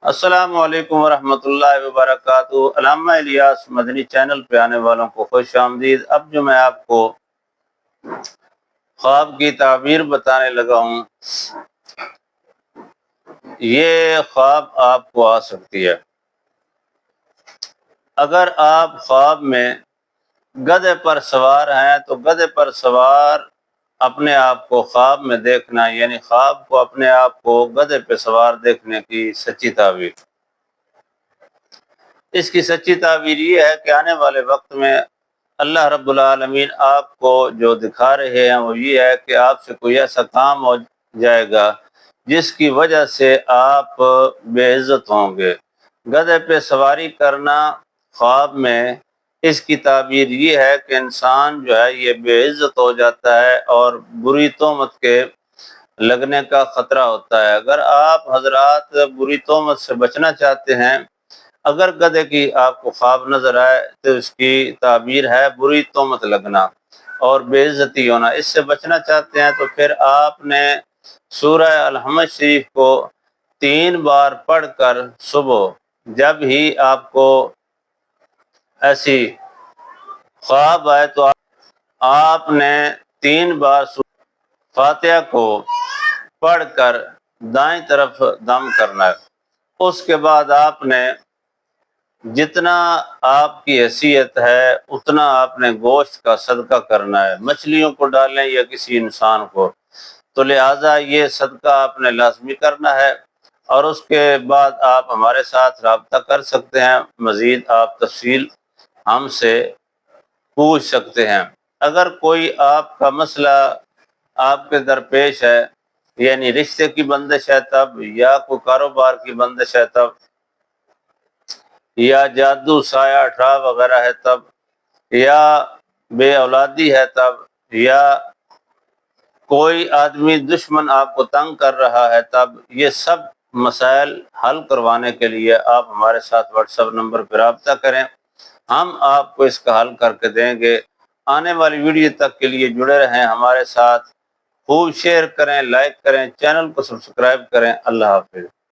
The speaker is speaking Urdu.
السلام علیکم ورحمۃ اللہ وبرکاتہ۔ علامہ الیاس مدنی چینل پہ آنے والوں کو خوش آمدید۔ اب جو میں آپ کو خواب کی تعبیر بتانے لگا ہوں، یہ خواب آپ کو آ سکتی ہے۔ اگر آپ خواب میں گدھے پر سوار ہیں تو گدھے پر سوار اپنے آپ کو خواب میں دیکھنا، یعنی خواب کو اپنے آپ کو گدھے پہ سوار دیکھنے کی سچی تعبیر۔ اس کی سچی تعبیر یہ ہے کہ آنے والے وقت میں اللہ رب العالمین آپ کو جو دکھا رہے ہیں وہ یہ ہے کہ آپ سے کوئی ایسا کام ہو جائے گا جس کی وجہ سے آپ بے عزت ہوں گے۔ گدھے پہ سواری کرنا خواب میں، اس کی تعبیر یہ ہے کہ انسان جو ہے یہ بے عزت ہو جاتا ہے اور بری تہمت کے لگنے کا خطرہ ہوتا ہے۔ اگر آپ حضرات بری تہمت سے بچنا چاہتے ہیں، اگر گدھے کی آپ کو خواب نظر آئے تو اس کی تعبیر ہے بری تہمت لگنا اور بے عزتی ہونا۔ اس سے بچنا چاہتے ہیں تو پھر آپ نے سورہ الحمد شریف کو 3 بار پڑھ کر صبح جب ہی آپ کو ایسی خواب آئے تو آپ نے 3 بار فاتحہ کو پڑھ کر دائیں طرف دم کرنا ہے۔ اس کے بعد آپ نے جتنا آپ کی حیثیت ہے اتنا آپ نے گوشت کا صدقہ کرنا ہے، مچھلیوں کو ڈالیں یا کسی انسان کو، تو لہٰذا یہ صدقہ آپ نے لازمی کرنا ہے۔ اور اس کے بعد آپ ہمارے ساتھ رابطہ کر سکتے ہیں، مزید آپ تفصیل ہم سے پوچھ سکتے ہیں۔ اگر کوئی آپ کا مسئلہ آپ کے درپیش ہے، یعنی رشتے کی بندش ہے تب، یا کوئی کاروبار کی بندش ہے تب، یا جادو سایہ ٹھا وغیرہ ہے تب، یا بے اولادی ہے تب، یا کوئی آدمی دشمن آپ کو تنگ کر رہا ہے تب، یہ سب مسائل حل کروانے کے لیے آپ ہمارے ساتھ واٹس ایپ نمبر پہ رابطہ کریں، ہم آپ کو اس کا حل کر کے دیں گے۔ آنے والی ویڈیو تک کے لیے جڑے رہیں ہمارے ساتھ، خوب شیئر کریں، لائک کریں، چینل کو سبسکرائب کریں۔ اللہ حافظ۔